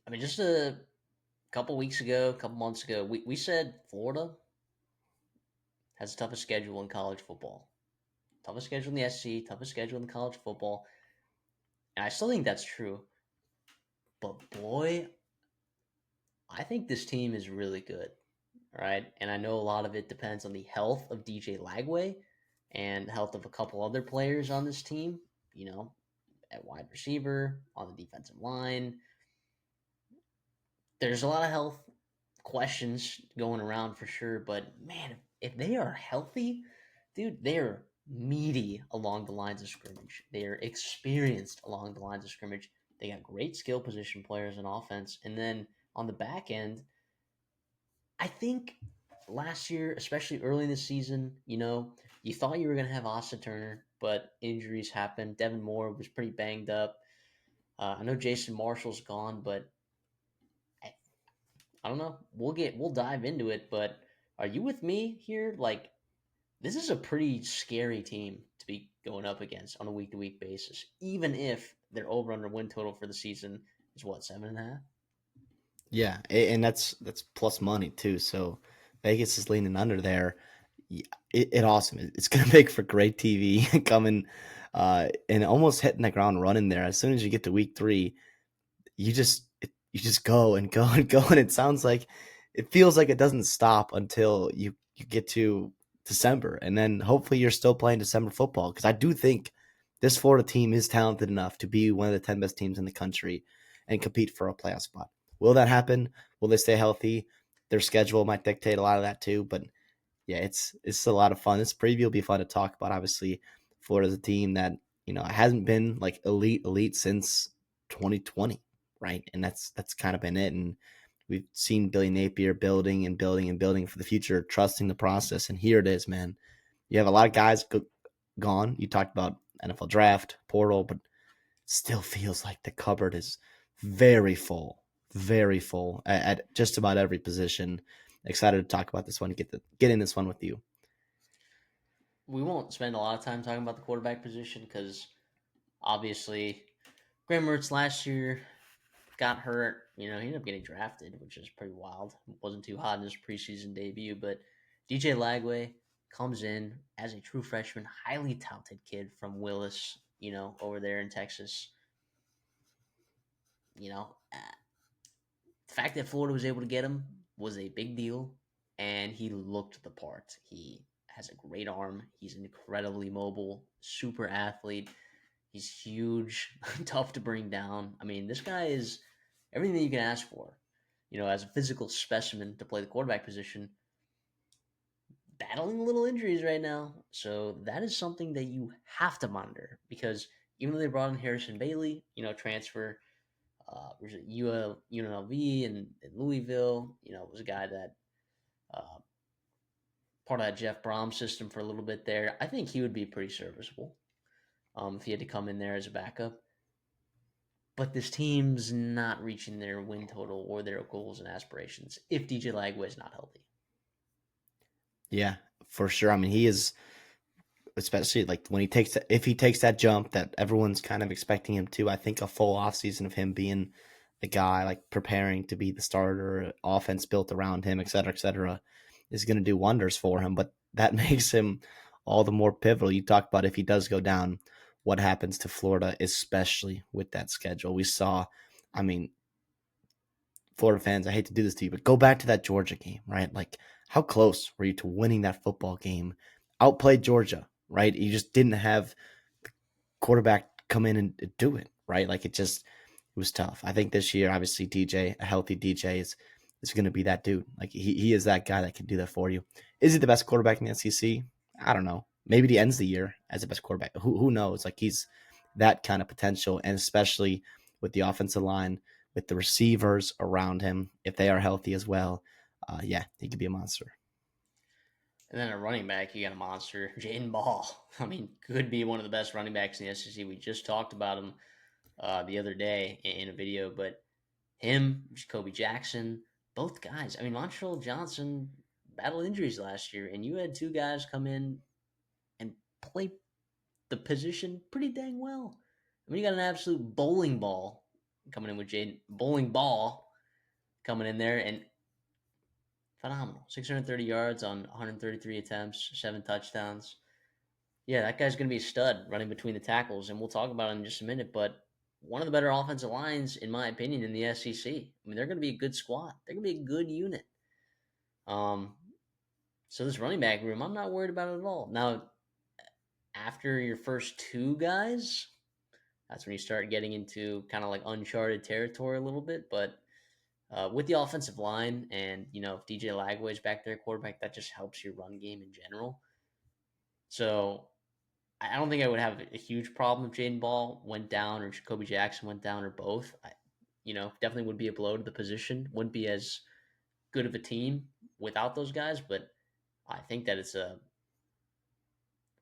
I mean, just a couple weeks ago, a couple months ago, we said Florida has the toughest schedule in college football. Toughest schedule in the SEC, toughest schedule in college football. And I still think that's true. But boy, I think this team is really good. Right. And I know a lot of it depends on the health of DJ Lagway and the health of a couple other players on this team, you know, at wide receiver, on the defensive line. There's a lot of health questions going around for sure, but man, if they are healthy, dude, they're meaty along the lines of scrimmage. They are experienced along the lines of scrimmage. They got great skill position players in offense, and then on the back end, I think last year, especially early in the season, you thought you were going to have Austin Turner, but injuries happened. Devin Moore was pretty banged up. I know Jason Marshall's gone, but I, I don't know. We'll dive into it, but are you with me here? Like, this is a pretty scary team to be going up against on a week to week basis, even if their over under win total for the season is what, 7.5? Yeah, and that's plus money too. So Vegas is leaning under there. It awesome. It's gonna make for great TV coming, and almost hitting the ground running there. As soon as you get to week three, you just go and go and go, and it feels like it doesn't stop until you get to December, and then hopefully you're still playing December football because I do think this Florida team is talented enough to be one of the 10 best teams in the country and compete for a playoff spot. Will that happen? Will they stay healthy? Their schedule might dictate a lot of that too, but yeah, it's a lot of fun. This preview will be fun to talk about. Obviously, Florida's a team that hasn't been like elite since 2020, right? And that's kind of been it. And we've seen Billy Napier building and building and building for the future, trusting the process. And here it is, man. You have a lot of guys gone. You talked about NFL draft, portal, but still feels like the cupboard is very full at just about every position. Excited to talk about this one, get in this one with you. We won't spend a lot of time talking about the quarterback position because obviously Graham Mertz last year got hurt. He ended up getting drafted, which is pretty wild. Wasn't too hot in his preseason debut, but DJ Lagway comes in as a true freshman, highly talented kid from Willis, over there in Texas. The fact that Florida was able to get him was a big deal, and he looked the part. He has a great arm. He's incredibly mobile, super athlete. He's huge, tough to bring down. I mean, this guy is everything that you can ask for. As a physical specimen to play the quarterback position, battling little injuries right now. So that is something that you have to monitor because even though they brought in Harrison Bailey, transfer, was it UNLV in Louisville, was a guy that uh, part of that Jeff Brom system for a little bit there. I think he would be pretty serviceable if he had to come in there as a backup. But this team's not reaching their win total or their goals and aspirations if DJ Lagway is not healthy. Yeah, for sure. I mean, he is, especially like when if he takes that jump that everyone's kind of expecting him to. I think a full offseason of him being the guy, like preparing to be the starter, offense built around him, et cetera, is going to do wonders for him. But that makes him all the more pivotal. You talk about if he does go down, what happens to Florida, especially with that schedule. We saw, I mean, Florida fans, I hate to do this to you, but go back to that Georgia game, right? Like, how close were you to winning that football game? Outplayed Georgia, right? You just didn't have the quarterback come in and do it, right? Like, it was tough. I think this year, obviously, DJ, a healthy DJ, is going to be that dude. Like, he is that guy that can do that for you. Is he the best quarterback in the SEC? I don't know. Maybe he ends the year as the best quarterback. Who knows? Like, he's that kind of potential, and especially with the offensive line, with the receivers around him, if they are healthy as well, yeah, he could be a monster. And then a running back, you got a monster, Jaden Ball. I mean, could be one of the best running backs in the SEC. We just talked about him the other day in a video, but him, Jacoby Jackson, both guys. I mean, Montreal Johnson battled injuries last year, and you had two guys come in and play the position pretty dang well. I mean, you got an absolute bowling ball coming in with Jaden Bowling Ball coming in there and phenomenal. 630 yards on 133 attempts, 7 touchdowns. Yeah, that guy's going to be a stud running between the tackles, and we'll talk about it in just a minute. But one of the better offensive lines, in my opinion, in the SEC. I mean, they're going to be a good squad. They're going to be a good unit. Um, so this running back room, I'm not worried about it at all. Now, after your first two guys, that's when you start getting into kind of like uncharted territory a little bit. But with the offensive line, and if DJ Lagway's back there, quarterback, that just helps your run game in general. So I don't think I would have a huge problem if Jaden Ball went down or Jacoby Jackson went down or both. Definitely would be a blow to the position. Wouldn't be as good of a team without those guys, but I think that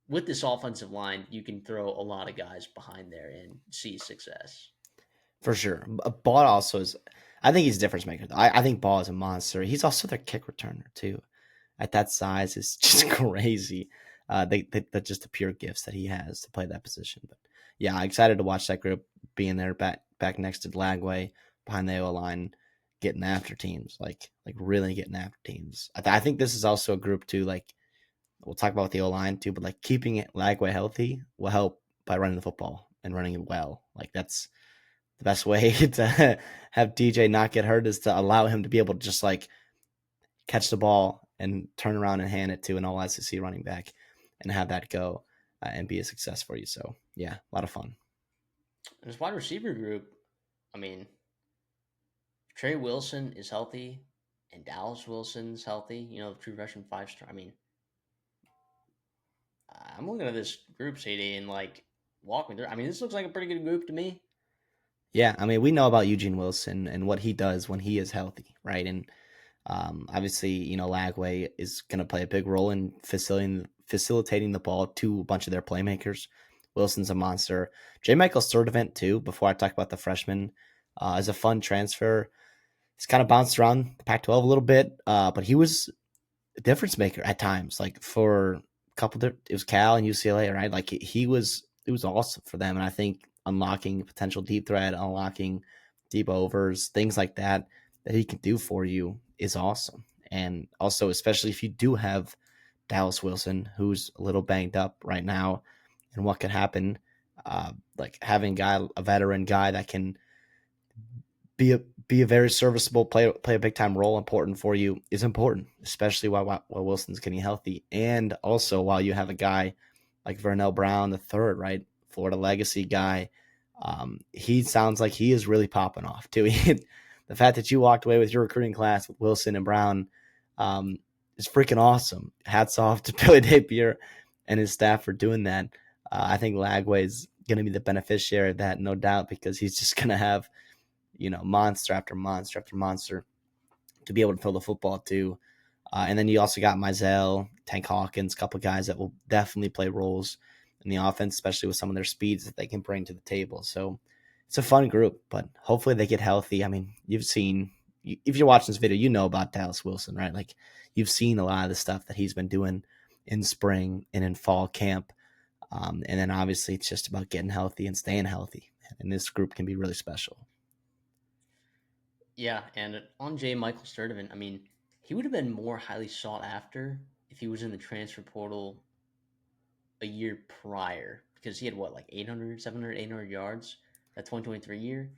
with this offensive line, you can throw a lot of guys behind there and see success. For sure. Ball also is, I think he's a difference maker. I think Ball is a monster. He's also their kick returner, too. At that size, is just crazy. They just the pure gifts that he has to play that position. But yeah, I'm excited to watch that group being there back next to Lagway behind the O line, getting after teams, like really getting after teams. I think this is also a group too. Like we'll talk about the O line too, but like keeping it Lagway healthy will help by running the football and running it well. Like that's the best way to have DJ not get hurt is to allow him to be able to just like catch the ball and turn around and hand it to an all SEC running back and have that go and be a success for you. So yeah, a lot of fun. And this wide receiver group, I mean, Trey Wilson is healthy and Dallas Wilson's healthy, the true Russian 5-star. I mean, I'm looking at this group, CD, and like walk me through. I mean, this looks like a pretty good group to me. Yeah, I mean, we know about Eugene Wilson and what he does when he is healthy, right? And obviously, Lagway is going to play a big role in facilitating the ball to a bunch of their playmakers. Wilson's a monster. J. Michael Sturdivant, too, before I talk about the freshman, is a fun transfer. He's kind of bounced around the Pac-12 a little bit, but he was a difference maker at times. Like for a couple, it was Cal and UCLA, right? Like it was awesome for them. And I think unlocking potential deep threat, unlocking deep overs, things like that he can do for you is awesome. And also, especially if you do have Dallas Wilson, who's a little banged up right now, and what could happen, like having a veteran guy that can be a very serviceable play a big time role important for you is important, especially while Wilson's getting healthy, and also while you have a guy like Vernell Brown the third, right, Florida legacy guy. He sounds like he is really popping off too. The fact that you walked away with your recruiting class with Wilson and Brown is freaking awesome. Hats off to Billy Napier and his staff for doing that. I think Lagway is going to be the beneficiary of that, no doubt, because he's just going to have monster after monster after monster to be able to throw the football to. And then you also got Mizell, Tank Hawkins, a couple of guys that will definitely play roles in the offense, especially with some of their speeds that they can bring to the table. So it's a fun group, but hopefully they get healthy. I mean, if you're watching this video, you know about Dallas Wilson, right? Like you've seen a lot of the stuff that he's been doing in spring and in fall camp. And then obviously it's just about getting healthy and staying healthy. And this group can be really special. Yeah, and on J. Michael Sturdivant, I mean, he would have been more highly sought after if he was in the transfer portal a year prior because he had what, like 800, 700, 800 yards that 2023 year.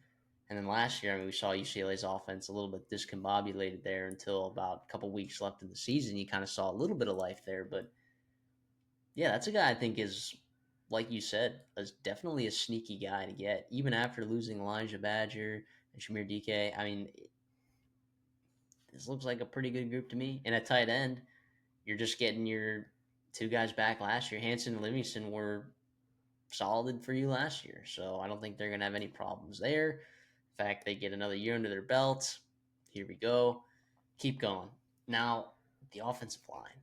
And then last year, I mean, we saw UCLA's offense a little bit discombobulated there until about a couple weeks left in the season. You kind of saw a little bit of life there. But yeah, that's a guy I think is, like you said, is definitely a sneaky guy to get, even after losing Elijah Badger and Shamir DK. I mean, this looks like a pretty good group to me. And at tight end, you're just getting your two guys back last year. Hanson and Livingston were solid for you last year, so I don't think they're going to have any problems there. In fact, they get another year under their belt. Here we go. Keep going. Now, the offensive line.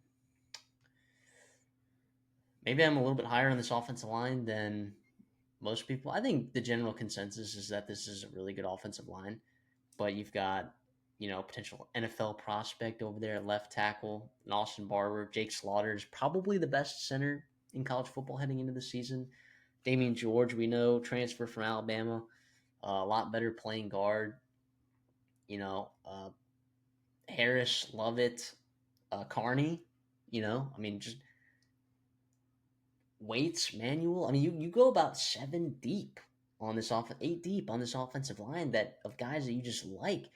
Maybe I'm a little bit higher on this offensive line than most people. I think the general consensus is that this is a really good offensive line, but you've got potential NFL prospect over there at left tackle, and Austin Barber. Jake Slaughter is probably the best center in college football heading into the season. Damian George, we know, transfer from Alabama. a lot better playing guard. You know, Harris, Lovett, Carney. I mean, just Waits, Manuel. I mean, you go about seven deep on this off, eight deep on this offensive line that of guys that you just like.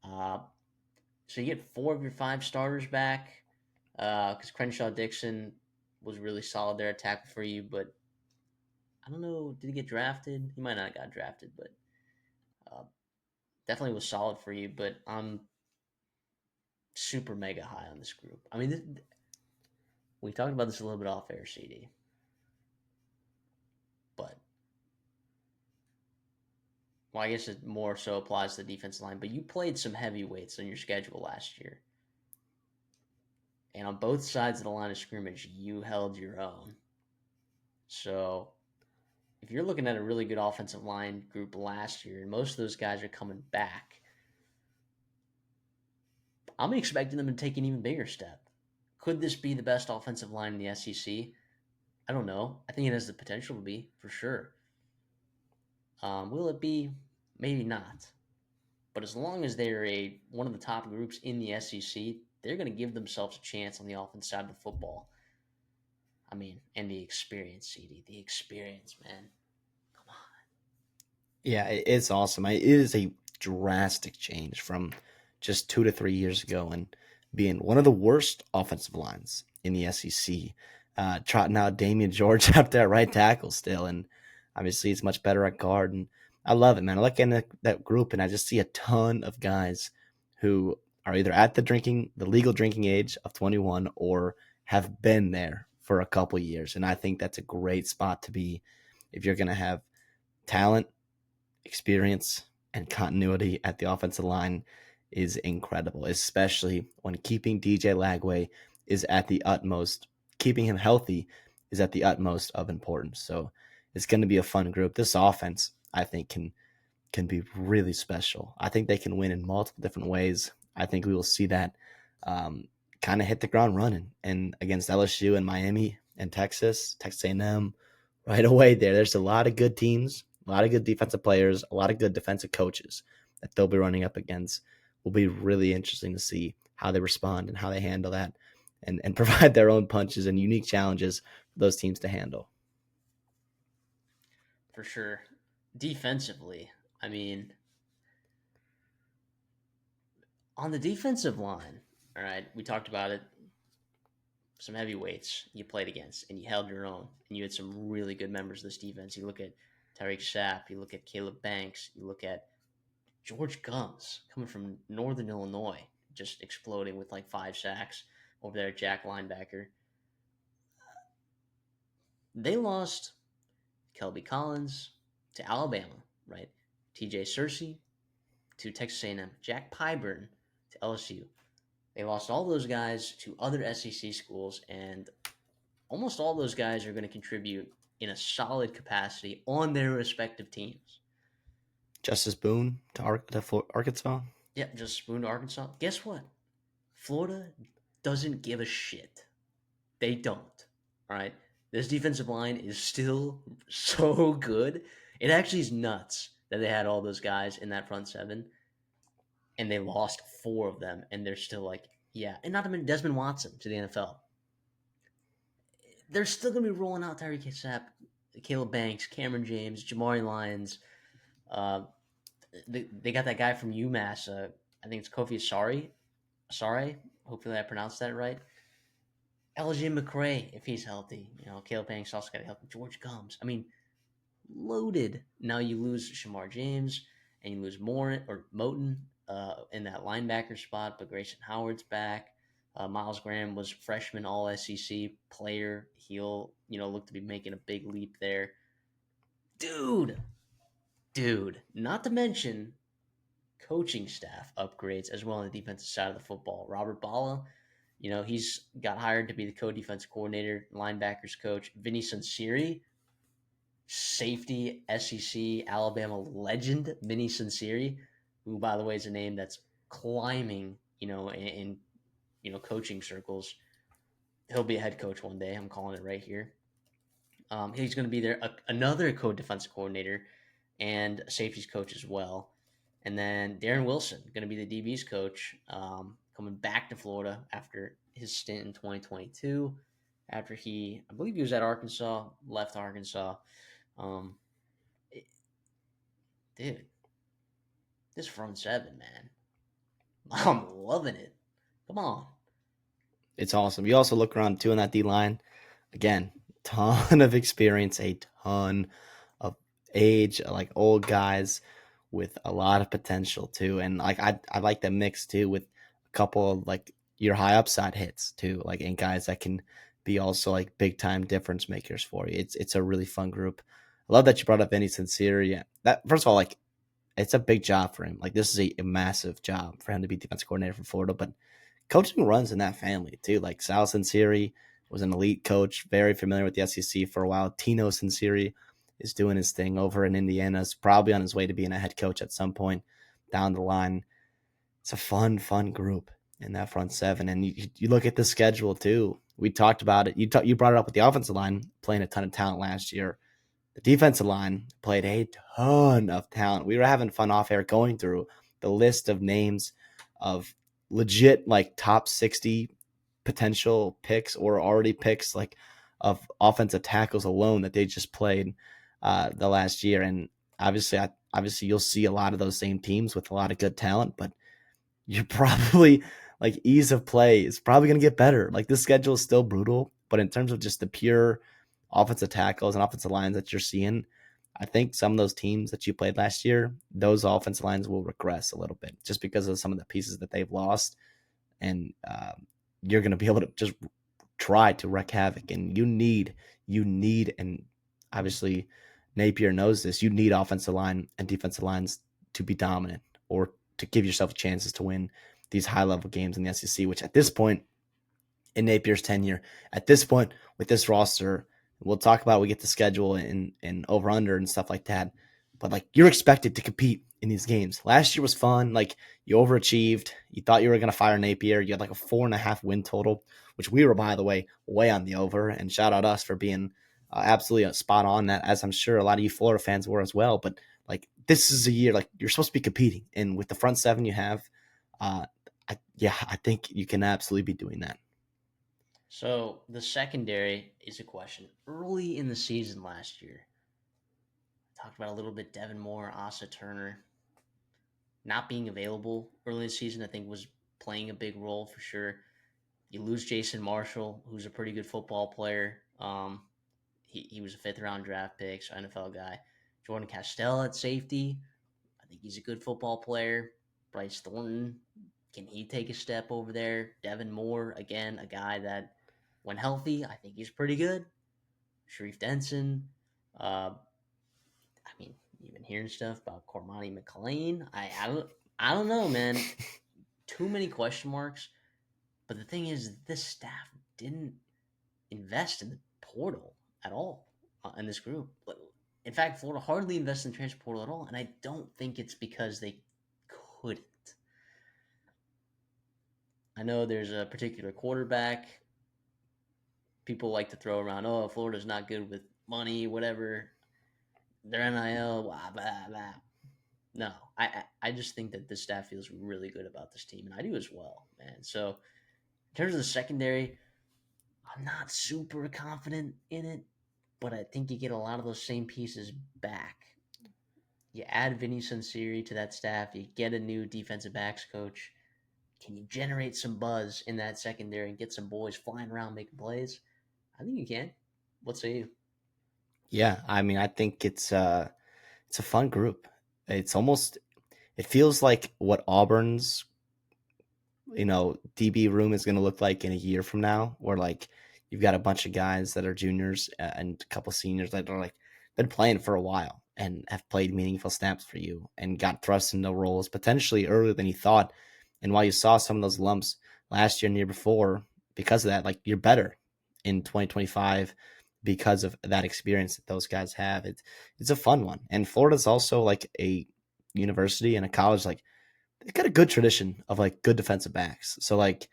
Uh, so you get four of your five starters back because Crenshaw Dixon was really solid there at tackle for you, but I don't know, did he get drafted? He might not have got drafted, but uh, definitely was solid for you. But I'm super mega high on this group. I mean, we talked about this a little bit off air, CD, but well, I guess it more so applies to the defensive line. But you played some heavyweights on your schedule last year, and on both sides of the line of scrimmage, you held your own. So if you're looking at a really good offensive line group last year, and most of those guys are coming back, I'm expecting them to take an even bigger step. Could this be the best offensive line in the SEC? I don't know. I think it has the potential to be, for sure. Will it be? Maybe not. But as long as they're one of the top groups in the SEC, they're going to give themselves a chance on the offense side of the football. I mean, and the experience, CD, the experience, man. Come on. Yeah, it's awesome. It is a drastic change from just 2 to 3 years ago and being one of the worst offensive lines in the SEC. Trotting out Damian George up there at right tackle still, and obviously he's much better at guard. And I love it, man. I look in that group and I just see a ton of guys who are either at the legal drinking age of 21 or have been there for a couple years. And I think that's a great spot to be if you're going to have talent, experience, and continuity at the offensive line is incredible, especially when keeping DJ Lagway is at the utmost, keeping him healthy is at the utmost of importance. So it's going to be a fun group. This offense, I think, can be really special. I think they can win in multiple different ways. I think we will see that kind of hit the ground running and against LSU and Miami and Texas A&M right away there. There's a lot of good teams, a lot of good defensive players, a lot of good defensive coaches that they'll be running up against. Will be really interesting to see how they respond and how they handle that and provide their own punches and unique challenges for those teams to handle. For sure. Defensively, I mean, on the defensive line, all right, we talked about it. Some heavyweights you played against, and you held your own, and you had some really good members of this defense. You look at Tyreek Sapp, you look at Caleb Banks, you look at George Gums coming from Northern Illinois, just exploding with like 5 sacks over there at Jack linebacker. They lost Kelby Collins to Alabama, right? TJ Searcy to Texas A&M, Jack Pyburn to LSU. They lost all those guys to other SEC schools, and almost all those guys are going to contribute in a solid capacity on their respective teams. Justice Boone to Arkansas. Yep, just spoon to Arkansas. Guess what? Florida doesn't give a shit. They don't. All right. This defensive line is still so good. It actually is nuts that they had all those guys in that front seven and they lost four of them, and they're still like, yeah. And not to mention Desmond Watson to the NFL. They're still going to be rolling out Tyreek Sapp, Caleb Banks, Cameron James, Jamari Lyons. Uh, they got that guy from UMass. I think it's Kofi Asari. Asare. Hopefully I pronounced that right. LJ McCray, if he's healthy. Caleb Banks also got to help. George Gums. I mean, loaded. Now you lose Shamar James and you lose Moten in that linebacker spot, but Grayson Howard's back. Miles Graham was freshman All SEC player. He'll look to be making a big leap there. Dude. Not to mention coaching staff upgrades as well on the defensive side of the football. Robert Bala, he's got hired to be the co-defense coordinator, linebackers coach. Vinny Sunseri, safety SEC Alabama legend Vinny Sunseri, who by the way is a name that's climbing, in coaching circles. He'll be a head coach one day. I'm calling it right here. He's going to be there. Another co-defensive coordinator and a safeties coach as well. And then Darren Wilson, going to be the DB's coach, coming back to Florida after his stint in 2022. After I believe he was at Arkansas, left Arkansas. Um, it- Dude, this front seven, man, I'm loving it. Come on. It's awesome. You also look around too in that D line. Again, ton of experience, a ton of age, like old guys with a lot of potential too. And like I like the mix too with a couple of like your high upside hits too, like and guys that can be also like big time difference makers for you. It's a really fun group. I love that you brought up Vinny Sincere. Yeah, that first of all, like it's a big job for him. Like this is a massive job for him to be defense coordinator for Florida, but coaching runs in that family too. Like Sal Sinceri was an elite coach, very familiar with the SEC for a while. Tino Sinceri is doing his thing over in Indiana. Is probably on his way to being a head coach at some point down the line. It's a fun group in that front seven. And you look at the schedule too. We talked about it. You brought it up with the offensive line playing a ton of talent last year. The defensive line played a ton of talent. We were having fun off air going through the list of names of legit like top 60 potential picks or already picks like of offensive tackles alone that they just played the last year. And obviously you'll see a lot of those same teams with a lot of good talent, but you're probably like ease of play is probably going to get better. Like this schedule is still brutal, but in terms of just the pure offensive tackles and offensive lines that you're seeing, I think some of those teams that you played last year, those offensive lines will regress a little bit just because of some of the pieces that they've lost. And you're going to be able to just try to wreak havoc. And and obviously Napier knows this, you need offensive line and defensive lines to be dominant or to give yourself chances to win these high level games in the SEC, which at this point in Napier's tenure, at this point with this roster, we'll talk about, we get the schedule and over under and stuff like that. But like you're expected to compete in these games. Last year was fun. Like you overachieved. You thought you were going to fire Napier. You had like a 4.5 win total, which we were, by the way, way on the over. And shout out us for being absolutely spot on that, as I'm sure a lot of you Florida fans were as well. But like this is a year like you're supposed to be competing, and with the front seven you have, I think you can absolutely be doing that. So the secondary is a question. Early in the season last year, I talked about a little bit Devin Moore, Asa Turner not being available early in the season. I think was playing a big role for sure. You lose Jason Marshall, who's a pretty good football player. He was a fifth round draft pick, so NFL guy. Jordan Castell at safety. I think he's a good football player. Bryce Thornton, can he take a step over there? Devin Moore, again, a guy that, when healthy, I think he's pretty good. Sharif Denson. I mean, you've been hearing stuff about Cormani McLean. I don't know, man. Too many question marks. But the thing is, this staff didn't invest in the portal at all in this group. In fact, Florida hardly invested in the transfer portal at all, and I don't think it's because they couldn't. I know there's a particular quarterback people like to throw around. Oh, Florida's not good with money, whatever. Their NIL, blah blah blah. No, I just think that this staff feels really good about this team, and I do as well, man. So in terms of the secondary, I'm not super confident in it, but I think you get a lot of those same pieces back. You add Vinny Sunseri to that staff, you get a new defensive backs coach. Can you generate some buzz in that secondary and get some boys flying around making plays? I think you can. What say you? Yeah, I mean, I think it's a fun group. It's almost, it feels like what Auburn's DB room is going to look like in a year from now, where like you've got a bunch of guys that are juniors and a couple seniors that are like been playing for a while and have played meaningful snaps for you and got thrust into roles potentially earlier than you thought. And while you saw some of those lumps last year and the year before, because of that, like you're better in 2025 because of that experience that those guys have. It's a fun one. And Florida's also like a university and a college, like they've got a good tradition of like good defensive backs. So like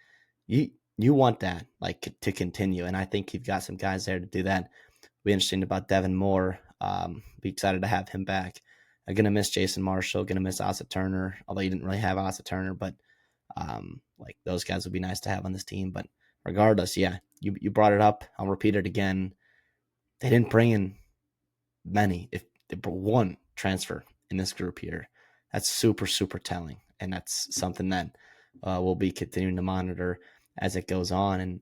you want that like to continue, and I think you've got some guys there to do that. Be interesting about Devin Moore. Be excited to have him back I'm gonna miss Jason Marshall, gonna miss Asa Turner, although you didn't really have Asa Turner, but like those guys would be nice to have on this team. But regardless, yeah, you brought it up. I'll repeat it again. They didn't bring in many. If they brought one transfer in this group here, that's super super telling, and that's something that we'll be continuing to monitor as it goes on. And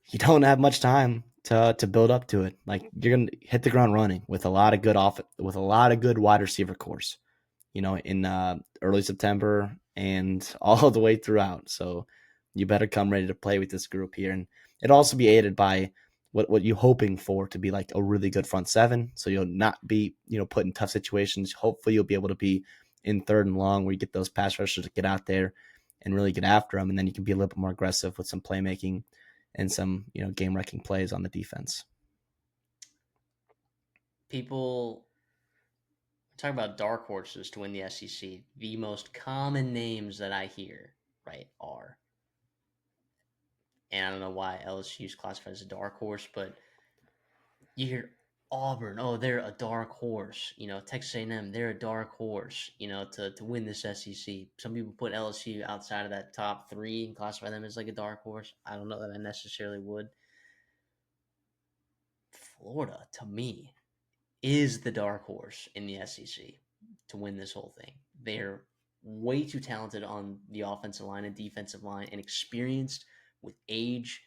you don't have much time to build up to it. Like you're gonna hit the ground running with a lot of good with a lot of good wide receiver cores, in early September and all the way throughout. So you better come ready to play with this group here. And it'll also be aided by what you're hoping for to be like a really good front seven. So you'll not be, put in tough situations. Hopefully you'll be able to be in third and long where you get those pass rushers to get out there and really get after them. And then you can be a little bit more aggressive with some playmaking and some, game wrecking plays on the defense. People talk about dark horses to win the SEC. The most common names that I hear, right, are, and I don't know why LSU is classified as a dark horse, but you hear Auburn, oh, they're a dark horse. Texas A&M, they're a dark horse. To win this SEC. Some people put LSU outside of that top three and classify them as like a dark horse. I don't know that I necessarily would. Florida, to me, is the dark horse in the SEC to win this whole thing. They're way too talented on the offensive line and defensive line and experienced with age.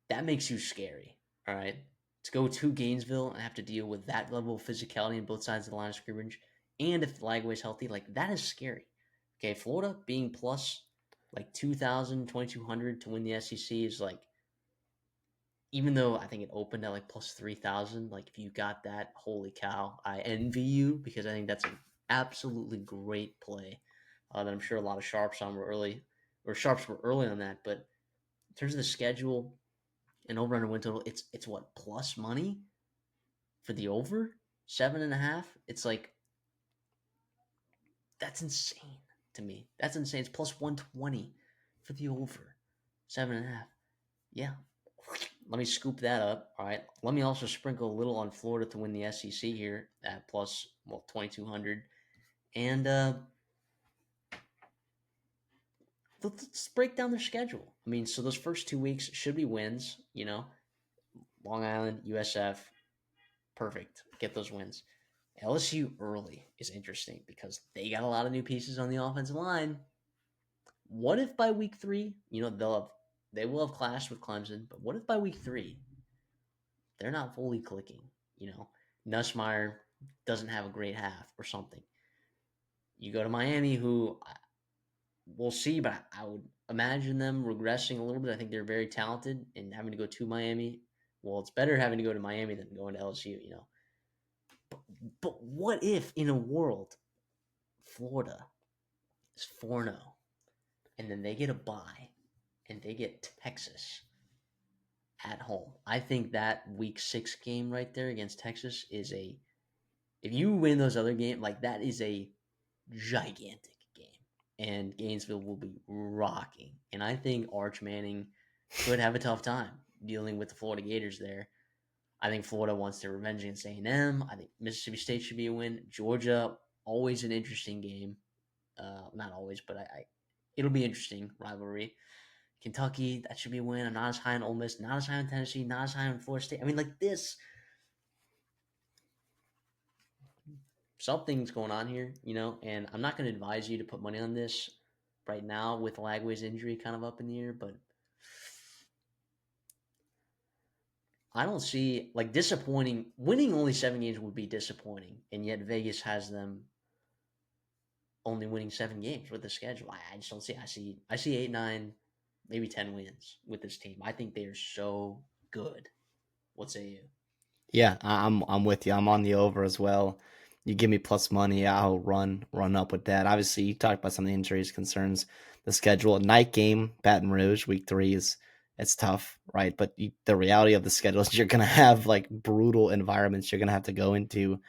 That makes you scary, all right? To go to Gainesville and have to deal with that level of physicality on both sides of the line of scrimmage, and if Lagway's healthy, like that is scary. Okay, Florida being plus like 2,000, 2,200 to win the SEC is like, even though I think it opened at like plus 3,000, like if you got that, holy cow, I envy you because I think that's an absolutely great play that I'm sure a lot of sharps were early on that. But in terms of the schedule and over under win total, it's what, plus money for the over 7.5. It's like, that's insane to me. That's insane. It's plus 120 for the over 7.5. Yeah, let me scoop that up. All right. Let me also sprinkle a little on Florida to win the SEC here at plus, well, 2,200. And let's break down their schedule. I mean, so those first 2 weeks should be wins, Long Island, USF, perfect. Get those wins. LSU early is interesting because they got a lot of new pieces on the offensive line. What if by week 3, they will have clashed with Clemson, but what if by week 3 they're not fully clicking? Nussmeyer doesn't have a great half or something. You go to Miami, who we'll see, but I would imagine them regressing a little bit. I think they're very talented, and having to go to Miami, well, it's better having to go to Miami than going to LSU. But what if in a world Florida is 4-0 and then they get a bye and they get Texas at home? I think that week 6 game right there against Texas is if you win those other games, like that is a gigantic game. And Gainesville will be rocking. And I think Arch Manning could have a tough time dealing with the Florida Gators there. I think Florida wants their revenge against A&M. I think Mississippi State should be a win. Georgia, always an interesting game. Not always, but it'll be interesting rivalry. Kentucky, that should be a win. I'm not as high on Ole Miss, not as high on Tennessee, not as high on Florida State. I mean, like this, something's going on here, and I'm not going to advise you to put money on this right now with Lagway's injury kind of up in the air, but I don't see, like, disappointing. Winning only 7 games would be disappointing, and yet Vegas has them only winning 7 games with the schedule. I just don't see. I see 8, 9, maybe 10 wins with this team. I think they are so good. What say you? Yeah, I'm with you. I'm on the over as well. You give me plus money, I'll run up with that. Obviously, you talked about some of the injuries concerns. The schedule, a night game, Baton Rouge, week 3 is it's tough, right? But the reality of the schedule is you're gonna have like brutal environments you're gonna have to go into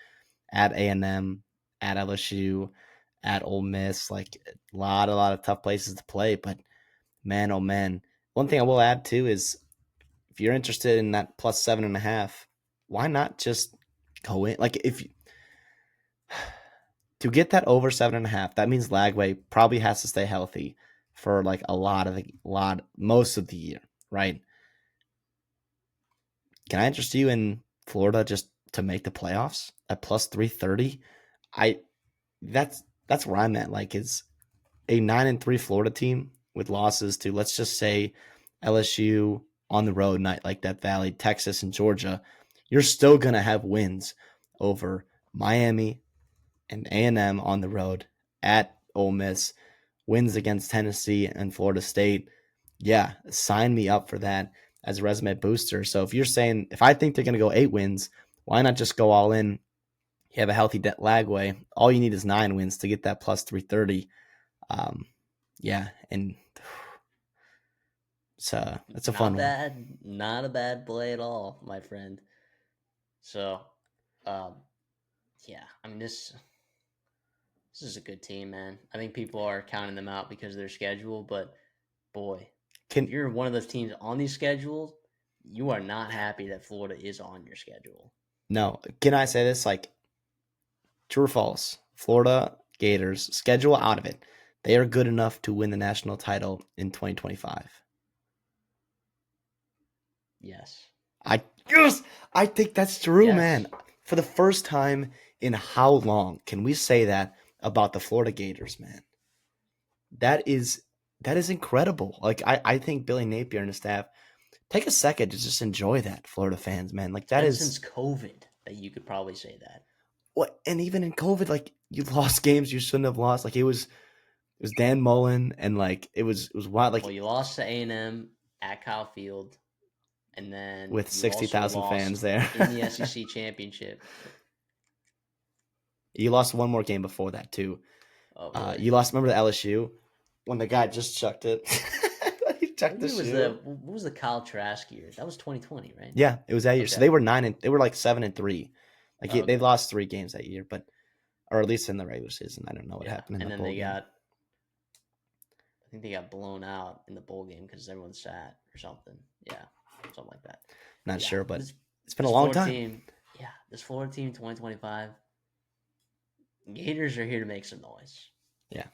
at A&M, at LSU, at Ole Miss. Like a lot of tough places to play. But man, oh man, one thing I will add too is if you're interested in that plus 7.5, why not just go in. Like if to get that over 7.5, that means Lagway probably has to stay healthy for like most of the year, right? Can I interest you in Florida just to make the playoffs at plus 330? I that's where I'm at. Like, is a 9-3 Florida team with losses to, let's just say, LSU on the road, night like Death Valley, Texas, and Georgia, you're still gonna have wins over Miami and A&M on the road, at Ole Miss, wins against Tennessee and Florida State. Yeah, sign me up for that as a resume booster. So if I think they're going to go 8 wins, why not just go all in? You have a healthy Lagway. All you need is 9 wins to get that plus 330. Yeah, and it's a fun Not one. bad. Not a bad play at all, my friend. So, um, yeah, I mean this is a good team, man. I think people are counting them out because of their schedule, but boy, if Can you're one of those teams on these schedules, you are not happy that Florida is on your schedule. no, can I say this? Like, true or false? Florida Gators, schedule out of it. They are good enough to win the national title in 2025. Yes. I yes, I think that's true, Yes. man. For the first time in how long can we say that about the Florida Gators, man? That is that is incredible. Like, I think Billy Napier and his staff take a second to just enjoy that, Florida fans, man. Like, It's that been is since COVID that you could probably say that. what. And even in COVID, like, you lost games you shouldn't have lost. Like, it was Dan Mullen, and like it was wild. Well, Like, you lost to A&M at Kyle Field, and then with you also 60,000 fans lost there. in the SEC championship. You lost one more game before that too. Oh, really? You lost. Remember the LSU when the guy just chucked it. He chucked What the year was shoe. the what was the Kyle Trask year? That was 2020, right? Yeah, it was that year. So Okay. they were they were like 7-3. Like, Oh, they okay. lost 3 games that year, but or at least in the regular season. I don't know what Yeah, happened in and the then bowl game. I think they got blown out in the bowl game because everyone sat or something. Yeah, something like that. Not Yeah, sure, but this it's been a this long Florida time. team, yeah, this Florida team 2025 Gators are here to make some noise. Yeah,